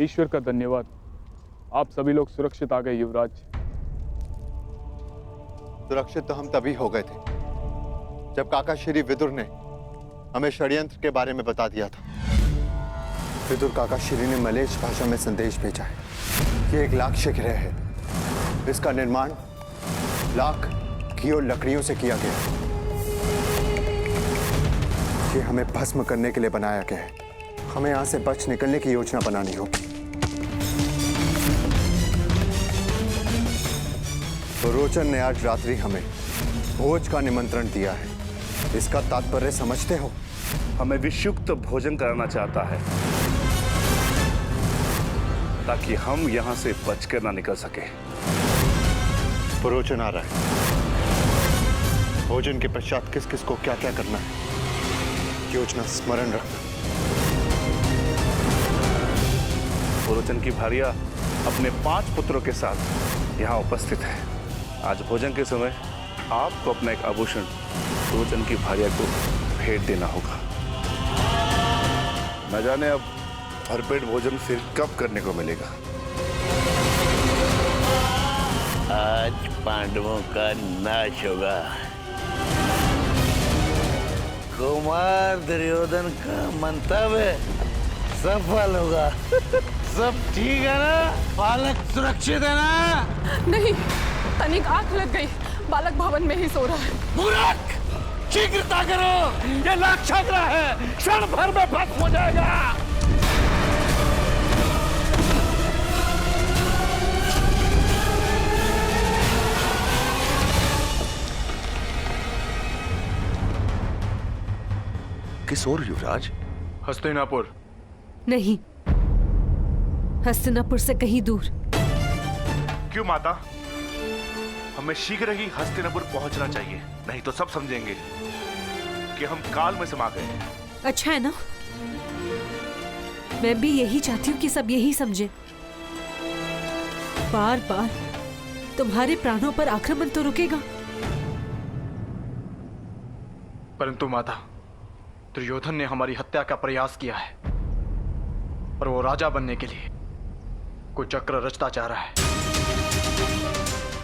ईश्वर का धन्यवाद, आप सभी लोग सुरक्षित आ गए युवराज। सुरक्षित तो हम तभी हो गए थे जब काका श्री विदुर ने हमें षड्यंत्र के बारे में बता दिया था। विदुर काका श्री ने मलेच्छ भाषा में संदेश भेजा है। ये एक लाक्ष्य गृह है। इसका निर्माण लाख घी और लकड़ियों से किया गया है। ये हमें भस्म करने के लिए बनाया गया है। हमें यहां से बच निकलने की योजना बनानी होगी। तो रोचन ने आज रात्रि हमें भोज का निमंत्रण दिया है। इसका तात्पर्य समझते हो? हमें विषयुक्त भोजन कराना चाहता है ताकि हम यहां से बचकर ना निकल सके। रोचन आ रहा है। भोजन के पश्चात किस किस को क्या क्या करना है, योजना स्मरण रखना। रोचन की भार्या अपने 5 पुत्रों के साथ यहाँ उपस्थित है। आज भोजन के समय आपको अपना एक आभूषण रोचन की भार्या को भेंट देना होगा। न जाने अब भरपेट भोजन फिर कब करने को मिलेगा। आज पांडवों का नाश होगा। कुमार दुर्योधन का मंतव्य सफल होगा। सब ठीक है ना? बालक सुरक्षित है ना? नहीं, तनिक आंख लग गई। बालक भवन में ही सो रहा है। मूर्ख! शीघ्रता करो, ये लाक्षाग्रह है, क्षण भर में भस्म हो जाएगा। किस ओर युवराज? हस्तिनापुर। नहीं, हस्तिनापुर से कहीं दूर। क्यों माता? हमें शीघ्र ही हस्तिनापुर पहुंचना चाहिए, नहीं तो सब समझेंगे कि हम काल में समा गए। अच्छा है ना, मैं भी यही चाहती हूँ कि सब यही समझे। बार बार तुम्हारे प्राणों पर आक्रमण तो रुकेगा, परंतु माता, दुर्योधन ने हमारी हत्या का प्रयास किया है और वो राजा बनने के लिए कोई चक्र रचता जा रहा है।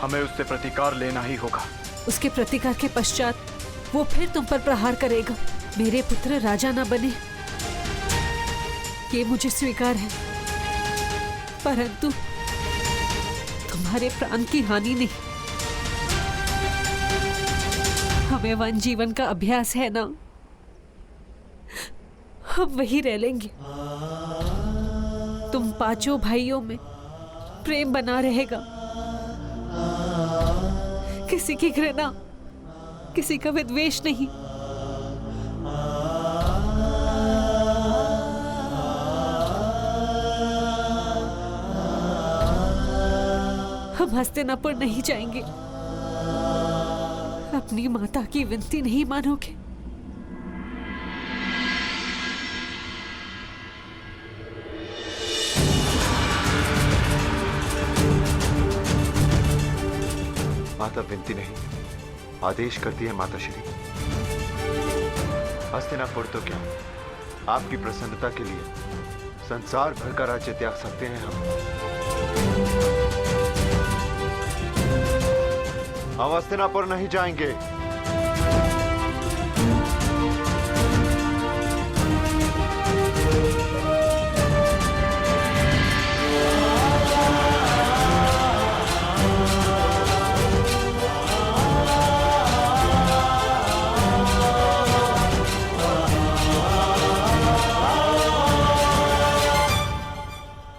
हमें उससे प्रतिकार लेना ही होगा। उसके प्रतिकार के पश्चात वो फिर तुम पर प्रहार करेगा। मेरे पुत्र राजा ना बने, ये मुझे स्वीकार है, परंतु तुम्हारे प्राण की हानि नहीं। हमें वन जीवन का अभ्यास है ना, हम वही रह लेंगे। तुम 5 भाइयों में प्रेम बना रहेगा। किसी की घृणा, किसी का विद्वेष नहीं। हम हस्तिनापुर नहीं जाएंगे। अपनी माता की विनती नहीं मानोगे? माता विनती नहीं, आदेश करती है माता श्री। हस्तिनापुर तो क्या, आपकी प्रसन्नता के लिए संसार भर का राज्य त्याग सकते हैं हम हस्तिनापुर नहीं जाएंगे।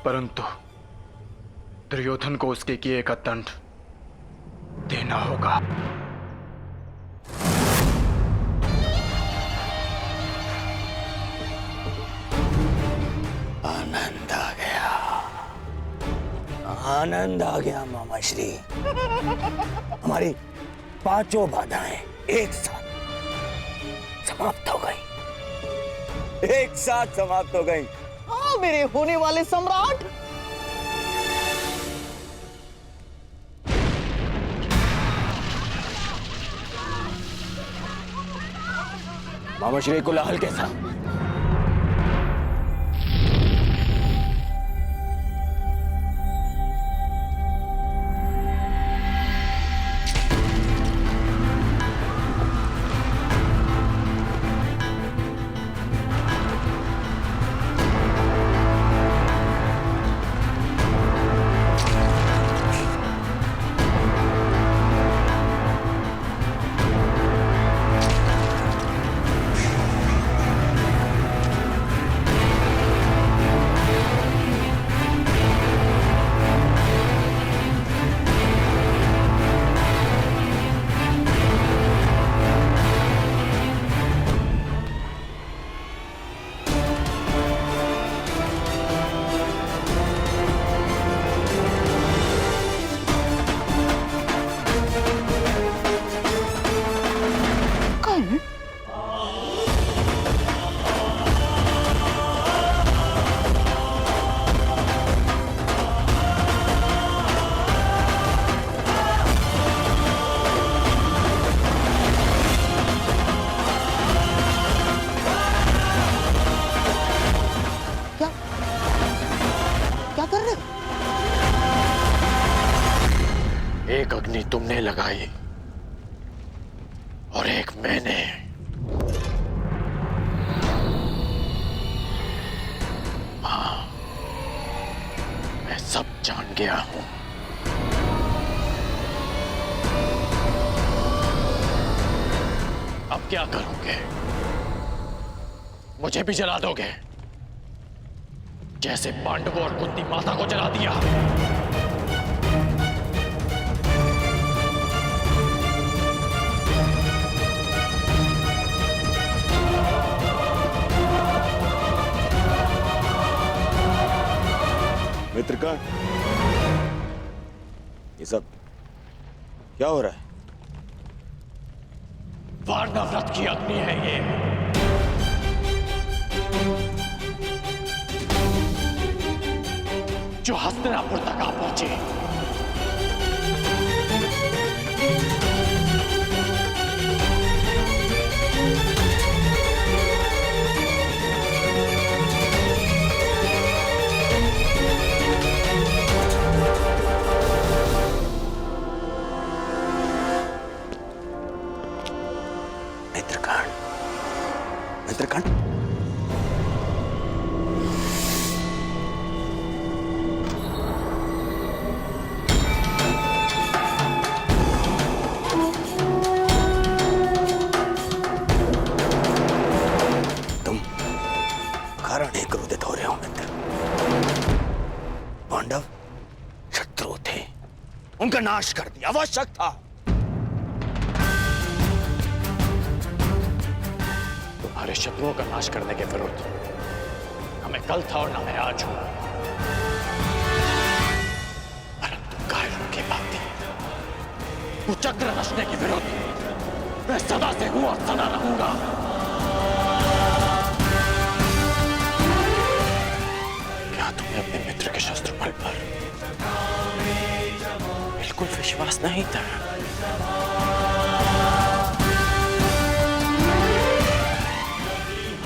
परंतु दुर्योधन को उसके किए का दंड देना होगा। आनंद आ गया, आनंद आ गया मामा श्री। हमारी 5 बाधाएं एक साथ समाप्त हो गई, एक साथ समाप्त हो गई। हाँ मेरे होने वाले सम्राट। मामा श्री कोलाहल कैसा? लगाई और एक मैंने। हाँ, मैं सब जान गया हूं। अब क्या करोगे? मुझे भी जला दोगे जैसे पांडवों और कुंती माता को जला दिया? मित्रगण, ये सब क्या हो रहा है? वारनाव्रत की अग्नि है ये। जो हस्तिनापुर तक आ पहुंचे। मित्रगण, तुम कारण ही क्रोधित हो रहे हो मित्र। पांडव शत्रु थे, उनका नाश कर दिया आवश्यक था। तुम्हारे शत्रुओं का नाश करने के विरुद्ध हमें कल था और ना मैं आज हूं। परंतु कायरों के बातें कुचक्र रचने के विरुद्ध मैं सदा से हूं और सदा रहूंगा। क्या तुम्हें अपने मित्र के शस्त्र बल पर बिल्कुल विश्वास नहीं था?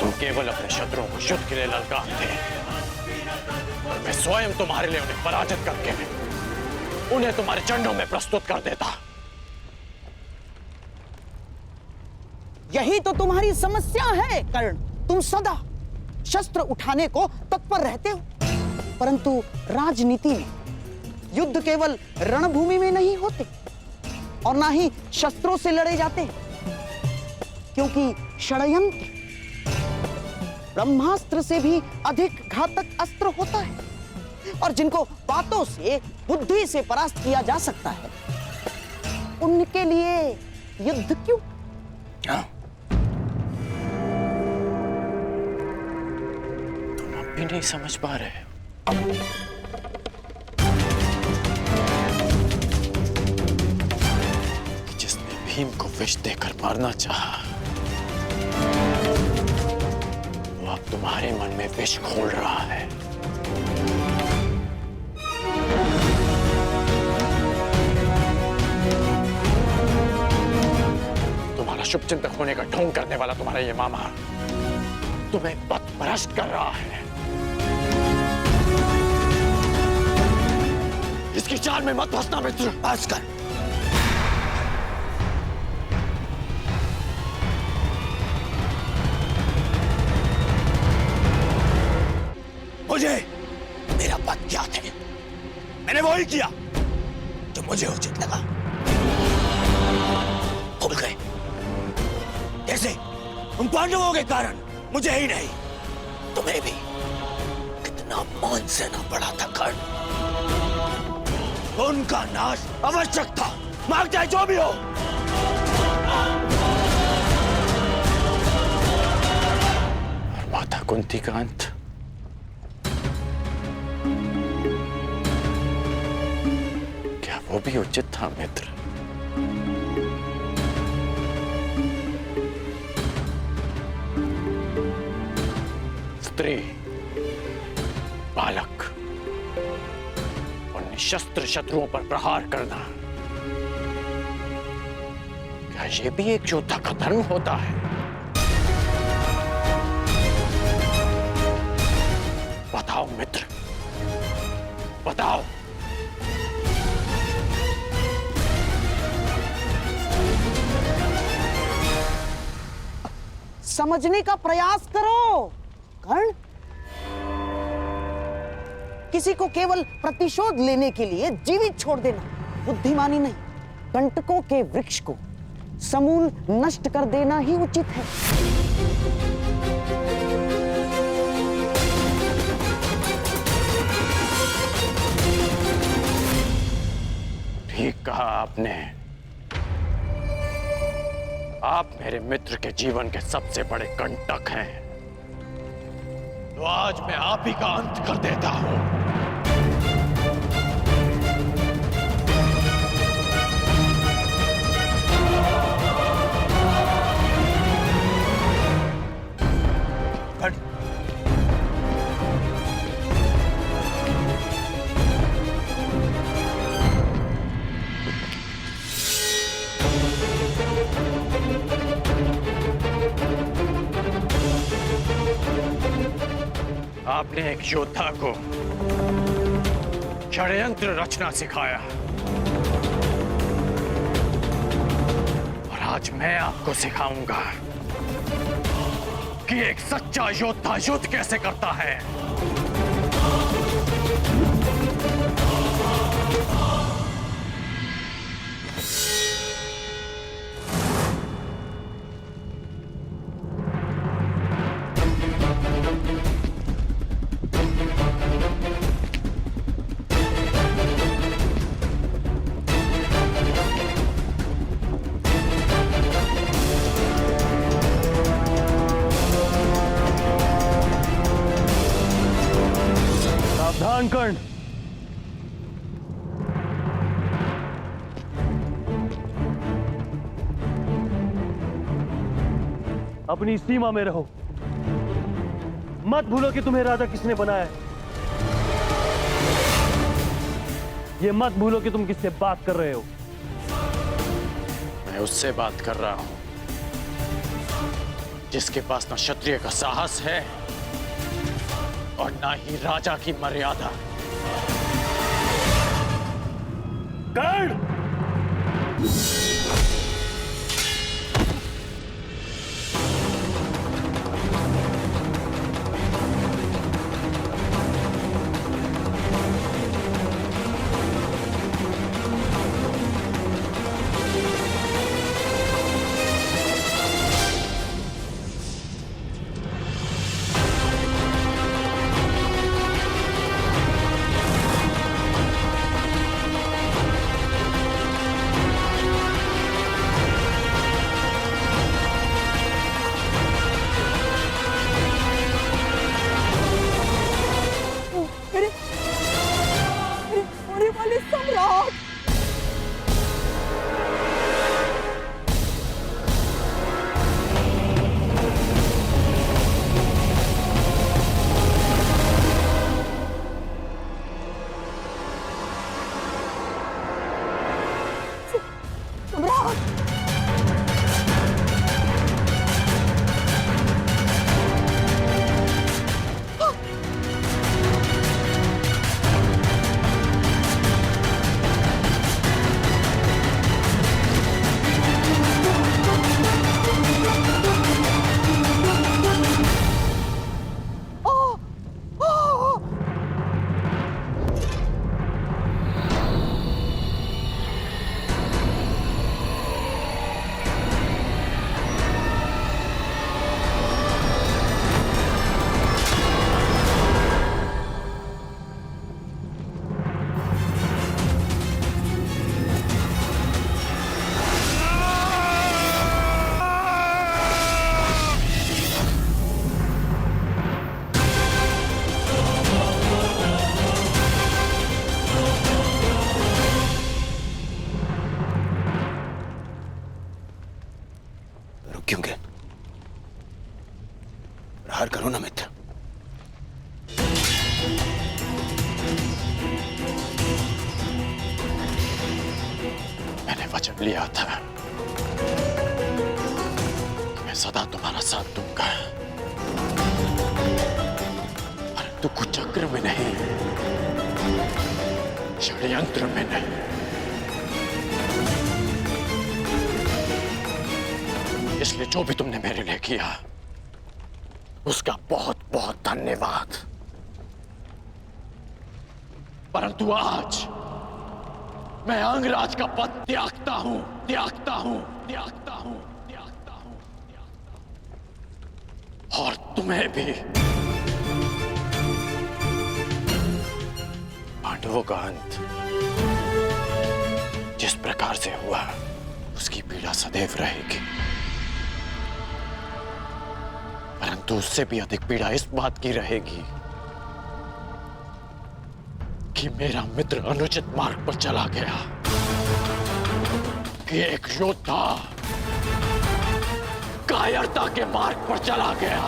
तुम केवल अपने शत्रुओं को युद्ध के लिए ललकारते और मैं स्वयं तुम्हारे लिए उन्हें पराजित करके उन्हें तुम्हारे चरणों में प्रस्तुत कर देता। यही तो तुम्हारी समस्या है कर्ण। तुम सदा शस्त्र उठाने को तत्पर रहते हो, परंतु राजनीति में युद्ध केवल रणभूमि में नहीं होते और ना ही शस्त्रों से लड़े जाते, क्योंकि षड्यंत्र ब्रह्मास्त्र से भी अधिक घातक अस्त्र होता है और जिनको बातों से, बुद्धि से परास्त किया जा सकता है, उनके लिए युद्ध क्यों? तुम अब भी नहीं समझ पा रहे। जिसने भीम को विष देकर मारना चाहा, वो अब तुम्हारे मन में विष घोल रहा है। तुम्हारा शुभचिंतक होने का ढोंग करने वाला तुम्हारा ये मामा तुम्हें पथभ्रष्ट कर रहा है। इसकी चाल में मत फंसना मित्र। बस कर। मुझे मेरा पद ज्ञात है, मैंने वही किया जो मुझे उचित लगा। भूल गए कैसे उन पांडवों के कारण मुझे ही नहीं तुम्हें भी कितना मान सहना पड़ा था कर्ण। उनका नाश आवश्यक था, मांग चाहे जो भी हो। और माता कुंती का अंत क्या वो भी उचित था मित्र? स्त्री, बालक और निशस्त्र शत्रुओं पर प्रहार करना, क्या ये भी एक योद्धा का धर्म होता है? बताओ मित्र, बताओ। समझने का प्रयास करो। कर्ण, किसी को केवल प्रतिशोध लेने के लिए जीवित छोड़ देना बुद्धिमानी नहीं, कंटकों के वृक्ष को समूल नष्ट कर देना ही उचित है। ठीक कहा आपने। आप मेरे मित्र के जीवन के सबसे बड़े कंटक हैं। तो आज मैं आप ही का अंत कर देता हूं। आपने एक योद्धा को षड्यंत्र रचना सिखाया और आज मैं आपको सिखाऊंगा कि एक सच्चा योद्धा युद्ध कैसे करता है। सावधान कर्ण, अपनी सीमा में रहो। मत भूलो कि तुम्हें राजा किसने बनाया है। ये मत भूलो कि तुम किससे बात कर रहे हो। मैं उससे बात कर रहा हूं जिसके पास न क्षत्रिय का साहस है और ना ही राजा की मर्यादा। कर्ण, मेरे वाले सम्राट, सम्राट, रुकेंगे? प्रहार करो ना मित्र। मैंने वचन लिया था कि मैं सदा तुम्हारा साथ दूंगा, परंतु कुचक्र में नहीं, षड्यंत्र में नहीं। इसलिए जो भी तुमने मेरे लिए किया उसका बहुत बहुत धन्यवाद। परंतु आज मैं अंगराज का पद त्यागता हूं, त्यागता हूं, त्यागता हूं, त्यागता हूं, त्यागता हूं। और तुम्हें भी। पांडवों का अंत जिस प्रकार से हुआ, उसकी पीड़ा सदैव रहेगी। परंतु उससे भी अधिक पीड़ा इस बात की रहेगी कि मेरा मित्र अनुचित मार्ग पर चला गया, कि एक योद्धा कायरता के मार्ग पर चला गया।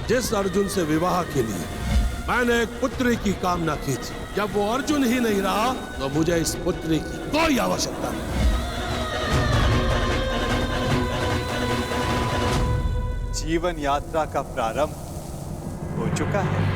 जिस अर्जुन से विवाह के लिए मैंने एक पुत्री की कामना की थी, जब वो अर्जुन ही नहीं रहा तो मुझे इस पुत्री की कोई आवश्यकता नहीं। जीवन यात्रा का प्रारंभ हो चुका है।